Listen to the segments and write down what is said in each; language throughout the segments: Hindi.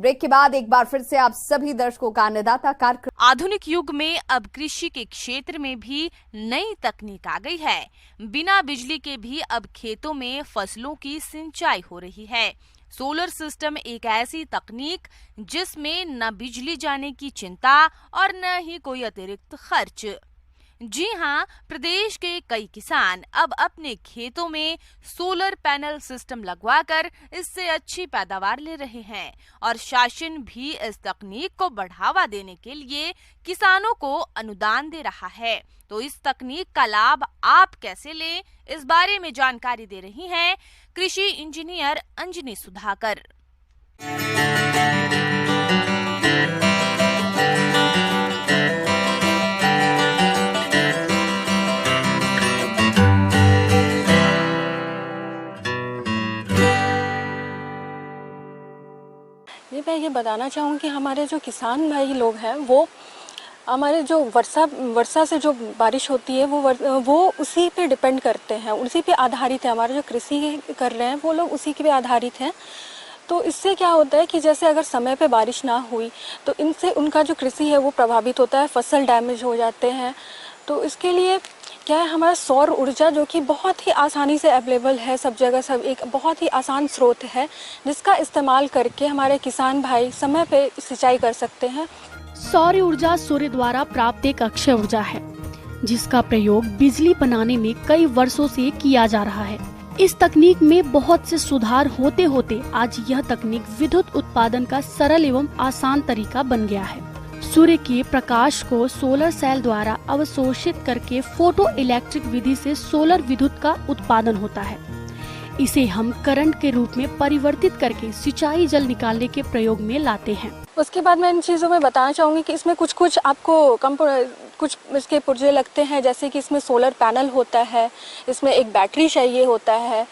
ब्रेक के बाद एक बार फिर से आप सभी दर्शकों का अन्नदाता कार्यक्रम। आधुनिक युग में अब कृषि के क्षेत्र में भी नई तकनीक आ गई है। बिना बिजली के भी अब खेतों में फसलों की सिंचाई हो रही है। सोलर सिस्टम एक ऐसी तकनीक जिसमें न बिजली जाने की चिंता और न ही कोई अतिरिक्त खर्च। जी हाँ, प्रदेश के कई किसान अब अपने खेतों में सोलर पैनल सिस्टम लगवाकर इससे अच्छी पैदावार ले रहे हैं और शासन भी इस तकनीक को बढ़ावा देने के लिए किसानों को अनुदान दे रहा है। तो इस तकनीक का लाभ आप कैसे लें, इस बारे में जानकारी दे रही हैं कृषि इंजीनियर अंजनी सुधाकर। मैं ये बताना चाहूँगी कि हमारे जो किसान भाई लोग हैं वो हमारे जो वर्षा से जो बारिश होती है वो उसी पे डिपेंड करते हैं, उसी पे आधारित है। हमारे जो कृषि कर रहे हैं वो लोग उसी पे आधारित हैं। तो इससे क्या होता है कि जैसे अगर समय पे बारिश ना हुई तो इनसे उनका जो कृषि है वो प्रभावित होता है, फसल डैमेज हो जाते हैं। तो इसके लिए क्या है, हमारा सौर ऊर्जा जो कि बहुत ही आसानी से अवेलेबल है सब जगह, सब एक बहुत ही आसान स्रोत है जिसका इस्तेमाल करके हमारे किसान भाई समय पे सिंचाई कर सकते हैं। सौर ऊर्जा सूर्य द्वारा प्राप्त एक अक्षय ऊर्जा है जिसका प्रयोग बिजली बनाने में कई वर्षों से किया जा रहा है। इस तकनीक में बहुत से सुधार होते होते आज यह तकनीक विद्युत उत्पादन का सरल एवं आसान तरीका बन गया है। सूर्य के प्रकाश को सोलर सेल द्वारा अवशोषित करके फोटो इलेक्ट्रिक विधि से सोलर विद्युत का उत्पादन होता है। इसे हम करंट के रूप में परिवर्तित करके सिंचाई जल निकालने के प्रयोग में लाते हैं। उसके बाद मैं इन चीज़ों में बताना चाहूँगी कि इसमें कुछ आपको कुछ इसके पुर्जे लगते हैं, जैसे कि इसमें सोलर पैनल होता है, इसमें एक बैटरी चाहिए होता है,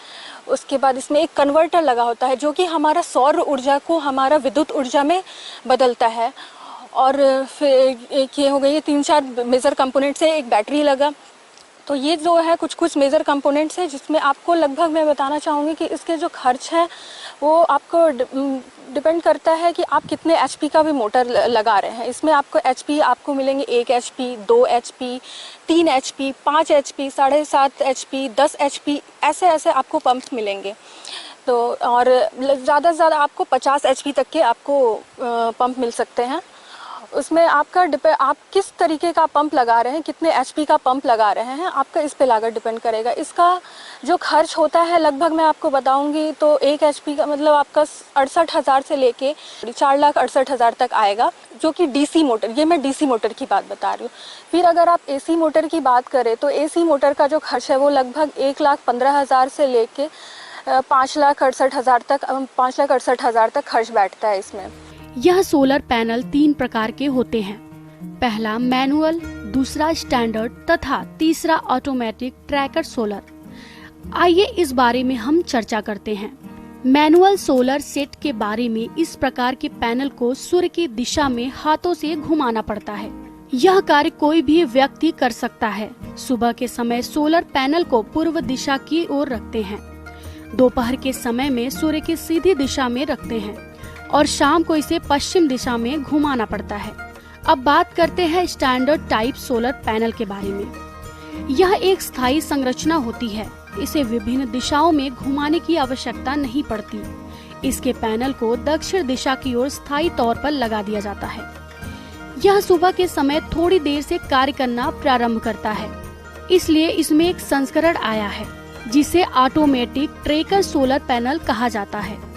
उसके बाद इसमें एक कन्वर्टर लगा होता है जो कि हमारा सौर ऊर्जा को हमारा विद्युत ऊर्जा में बदलता है। और फिर एक ये हो गई, 3-4 मेजर कंपोनेंट्स है, एक बैटरी लगा। तो ये जो है कुछ मेजर कंपोनेंट्स है जिसमें आपको लगभग मैं बताना चाहूँगी कि इसके जो खर्च है वो आपको डिपेंड करता है कि आप कितने एचपी का भी मोटर लगा रहे हैं। इसमें आपको एचपी आपको मिलेंगे 1 HP, 2 HP, 3 HP, 5 HP, 7.5 HP, 10 HP, ऐसे आपको पंप मिलेंगे। तो और ज़्यादा से ज़्यादा आपको 50 एचपी तक के आपको पंप मिल सकते हैं। उसमें आपका आप किस तरीके का पंप लगा रहे हैं, कितने एचपी का पंप लगा रहे हैं, आपका इस पे लागत डिपेंड करेगा। इसका जो खर्च होता है लगभग मैं आपको बताऊंगी तो 1 एचपी का मतलब आपका 68,000 से लेके 4,68,000 तक आएगा, जो कि डीसी मोटर, ये मैं डीसी मोटर की बात बता रही हूँ। फिर अगर आप एसी मोटर की बात करें तो एसी मोटर का जो खर्च है वो लगभग 1,15,000 से लेके 5,68,000 तक खर्च बैठता है इसमें। यह सोलर पैनल 3 प्रकार के होते हैं। पहला मैनुअल, दूसरा स्टैंडर्ड तथा तीसरा ऑटोमेटिक ट्रैकर सोलर। आइए इस बारे में हम चर्चा करते हैं। मैनुअल सोलर सेट के बारे में इस प्रकार के पैनल को सूर्य की दिशा में हाथों से घुमाना पड़ता है। यह कार्य कोई भी व्यक्ति कर सकता है। सुबह के समय सोलर पैनल को पूर्व दिशा की ओर रखते हैं, दोपहर के समय में सूर्य की सीधी दिशा में रखते हैं और शाम को इसे पश्चिम दिशा में घुमाना पड़ता है। अब बात करते हैं स्टैंडर्ड टाइप सोलर पैनल के बारे में। यह एक स्थायी संरचना होती है, इसे विभिन्न दिशाओं में घुमाने की आवश्यकता नहीं पड़ती। इसके पैनल को दक्षिण दिशा की ओर स्थायी तौर पर लगा दिया जाता है। यह सुबह के समय थोड़ी देर से कार्य करना प्रारंभ करता है, इसलिए इसमें एक संस्करण आया है जिसे ऑटोमेटिक ट्रैकर सोलर पैनल कहा जाता है।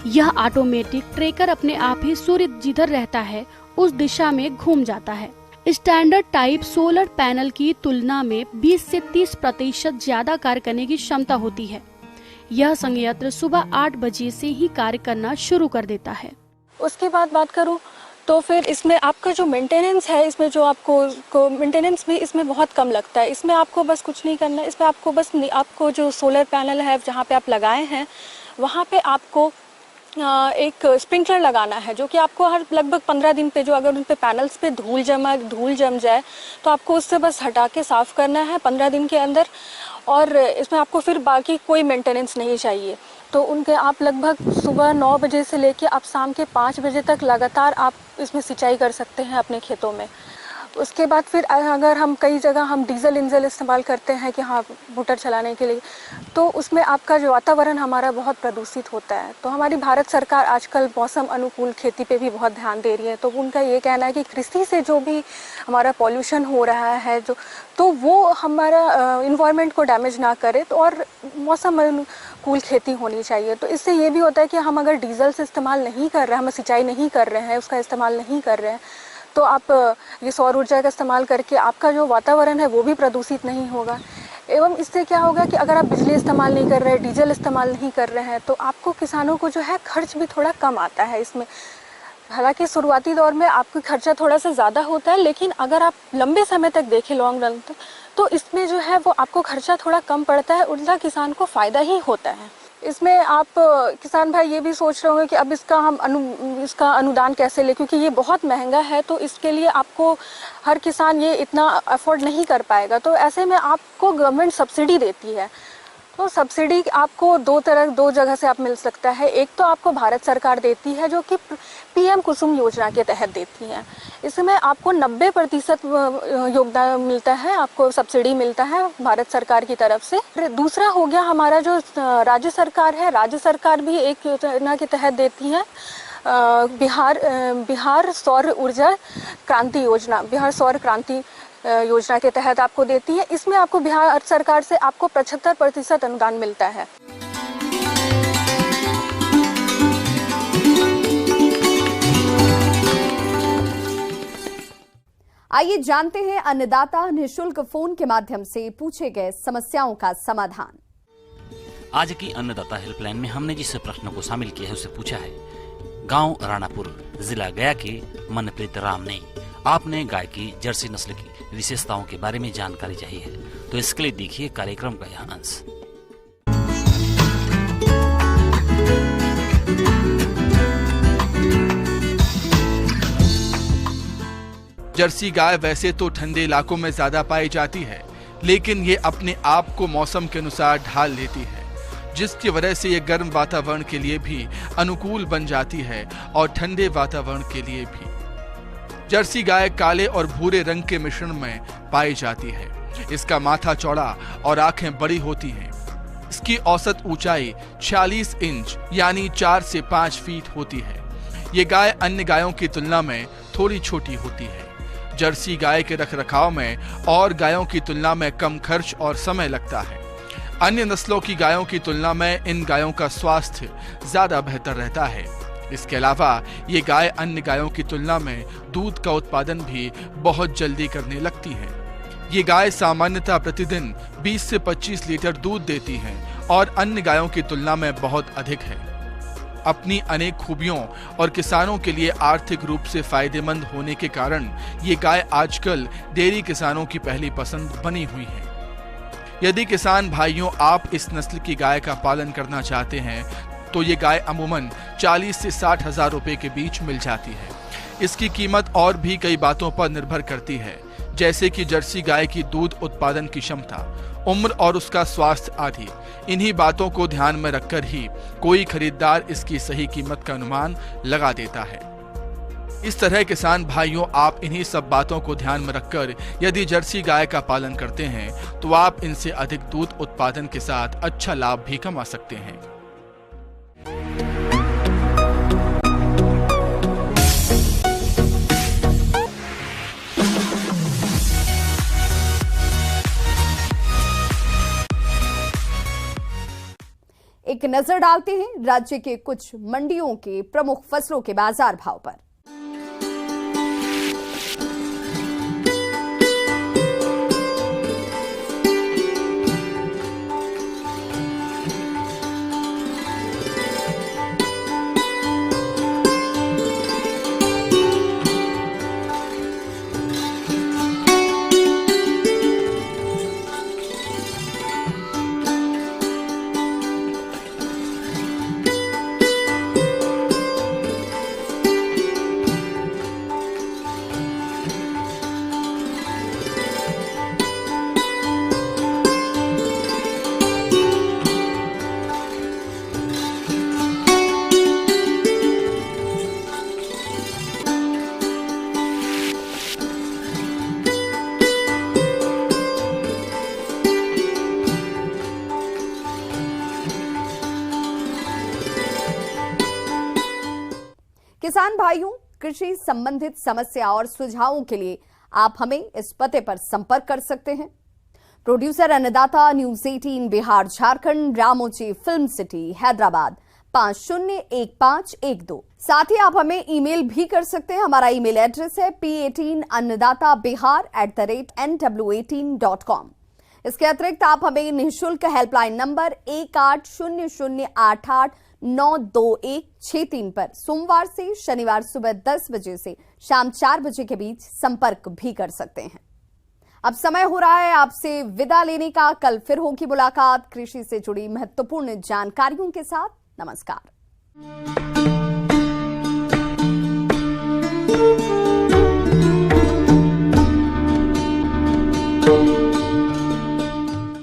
यह ऑटोमेटिक ट्रैकर अपने आप ही सूर्य जिधर रहता है उस दिशा में घूम जाता है। स्टैंडर्ड टाइप सोलर पैनल की तुलना में 20 से 30% ज्यादा कार्य करने की क्षमता होती है। यह संयंत्र सुबह 8 बजे से ही कार्य करना शुरू कर देता है। उसके बाद बात करूँ तो फिर इसमें आपका जो मेंटेनेंस है, इसमें जो आपको मेंटेनेंस भी इसमें बहुत कम लगता है। इसमें आपको बस कुछ नहीं करना है, इसमें आपको बस आपको जो सोलर पैनल है जहाँ पे आप लगाए हैं वहाँ पे आपको एक स्प्रिंकलर लगाना है, जो कि आपको हर लगभग 15 दिन पे, जो अगर उन पे पैनल्स पे धूल जम जाए तो आपको उससे बस हटा के साफ़ करना है 15 दिन के अंदर। और इसमें आपको फिर बाकी कोई मेंटेनेंस नहीं चाहिए। तो उनके आप लगभग सुबह 9 बजे से लेके आप शाम के 5 बजे तक लगातार आप इसमें सिंचाई कर सकते हैं अपने खेतों में। उसके बाद फिर अगर हम कई जगह हम डीजल इंजल इस्तेमाल करते हैं कि हाँ मोटर चलाने के लिए, तो उसमें आपका जो वातावरण हमारा बहुत प्रदूषित होता है। तो हमारी भारत सरकार आजकल मौसम अनुकूल खेती पे भी बहुत ध्यान दे रही है। तो उनका ये कहना है कि कृषि से जो भी हमारा पॉल्यूशन हो रहा है तो वो हमारा इन्वायरमेंट को डैमेज ना करे, तो और मौसम अनुकूल खेती होनी चाहिए। तो इससे ये भी होता है कि हम अगर डीजल से इस्तेमाल नहीं कर रहे हैं, हम सिंचाई नहीं कर रहे हैं, उसका इस्तेमाल नहीं कर रहे हैं, तो आप ये सौर ऊर्जा का इस्तेमाल करके आपका जो वातावरण है वो भी प्रदूषित नहीं होगा। एवं इससे क्या होगा कि अगर आप बिजली इस्तेमाल नहीं कर रहे हैं, डीजल इस्तेमाल नहीं कर रहे हैं, तो आपको किसानों को जो है खर्च भी थोड़ा कम आता है इसमें। हालांकि शुरुआती दौर में आपका खर्चा थोड़ा सा ज़्यादा होता है, लेकिन अगर आप लंबे समय तक देखें, लॉन्ग रन तक, तो इसमें जो है वो आपको खर्चा थोड़ा कम पड़ता है, उल्टा किसान को फ़ायदा ही होता है। इसमें आप किसान भाई ये भी सोच रहे होंगे कि अब इसका अनुदान कैसे ले, क्योंकि ये बहुत महंगा है, तो इसके लिए आपको हर किसान ये इतना अफोर्ड नहीं कर पाएगा। तो ऐसे में आपको गवर्नमेंट सब्सिडी देती है। तो सब्सिडी आपको दो जगह से आप मिल सकता है। एक तो आपको भारत सरकार देती है जो कि पीएम कुसुम योजना के तहत देती है। इसमें आपको 90% योगदान मिलता है, आपको सब्सिडी मिलता है भारत सरकार की तरफ से। दूसरा हो गया हमारा जो राज्य सरकार है, राज्य सरकार भी एक योजना के तहत देती है, बिहार सौर ऊर्जा क्रांति योजना, बिहार सौर क्रांति योजना के तहत आपको देती है। इसमें आपको बिहार सरकार से आपको 75% अनुदान मिलता है। आइए जानते हैं अन्नदाता निःशुल्क फोन के माध्यम से पूछे गए समस्याओं का समाधान। आज की अन्नदाता हेल्पलाइन में हमने जिस प्रश्न को शामिल किया है उसे पूछा है गांव राणापुर, जिला गया के मनप्रीत राम ने। आपने गाय की जर्सी नस्ल की विशेषताओं के बारे में जानकारी चाहिए है, तो इसके लिए देखिए कार्यक्रम का यह अंश। जर्सी गाय वैसे तो ठंडे इलाकों में ज्यादा पाई जाती है, लेकिन ये अपने आप को मौसम के अनुसार ढाल लेती है, जिसकी वजह से ये गर्म वातावरण के लिए भी अनुकूल बन जाती है और ठंडे वातावरण के लिए भी। जर्सी गाय काले और भूरे रंग के मिश्रण में पाई जाती है। इसका माथा चौड़ा और आंखें बड़ी होती हैं। इसकी औसत ऊंचाई 46 इंच यानी 4 से 5 फीट होती है। ये गाय अन्य गायों की तुलना में थोड़ी छोटी होती है। जर्सी गाय के रखरखाव में और गायों की तुलना में कम खर्च और समय लगता है। अन्य नस्लों की गायों की तुलना में इन गायों का स्वास्थ्य ज्यादा बेहतर रहता है। इसके अलावा ये गाय अन्य गायों की तुलना में दूध का उत्पादन भी बहुत जल्दी करने लगती है। ये गाय सामान्यतः प्रतिदिन 20 से 25 लीटर दूध देती है और अन्य गायों की तुलना में बहुत अधिक है। अपनी अनेक खूबियों और किसानों के लिए आर्थिक रूप से फायदेमंद होने के कारण ये गाय आजकल डेयरी किसानों की पहली पसंद बनी हुई है। यदि किसान भाइयों आप इस नस्ल की गाय का पालन करना चाहते हैं तो ये गाय अमूमन 40 से 60 हजार रुपए के बीच मिल जाती है। इसकी कीमत और भी कई बातों पर निर्भर करती है, जैसे कि जर्सी गाय की दूध उत्पादन की क्षमता, उम्र और उसका स्वास्थ्य आदि। इन्हीं बातों को ध्यान में रखकर ही कोई खरीदार इसकी सही कीमत का अनुमान लगा देता है। इस तरह किसान भाइयों आप इन्हीं सब बातों को ध्यान में रखकर यदि जर्सी गाय का पालन करते हैं तो आप इनसे अधिक दूध उत्पादन के साथ अच्छा लाभ भी कमा सकते हैं। एक नजर डालते हैं राज्य के कुछ मंडियों के प्रमुख फसलों के बाजार भाव पर। किसान भाइयों, कृषि संबंधित समस्या और सुझावों के लिए आप हमें इस पते पर संपर्क कर सकते हैं। Producer Annadata, news 18 Bihar Jharkhand, Ramoji film city Hyderabad 501512। साथ ही आप हमें ईमेल भी कर सकते हैं। हमारा ईमेल एड्रेस है p18annadatabihar@nw18.com। इसके अतिरिक्त आप हमें निःशुल्क हेल्पलाइन नंबर 1800889216 पर सोमवार से शनिवार सुबह 10 बजे से शाम 4 बजे के बीच संपर्क भी कर सकते हैं। अब समय हो रहा है आपसे विदा लेने का। कल फिर होगी मुलाकात कृषि से जुड़ी महत्वपूर्ण जानकारियों के साथ। नमस्कार।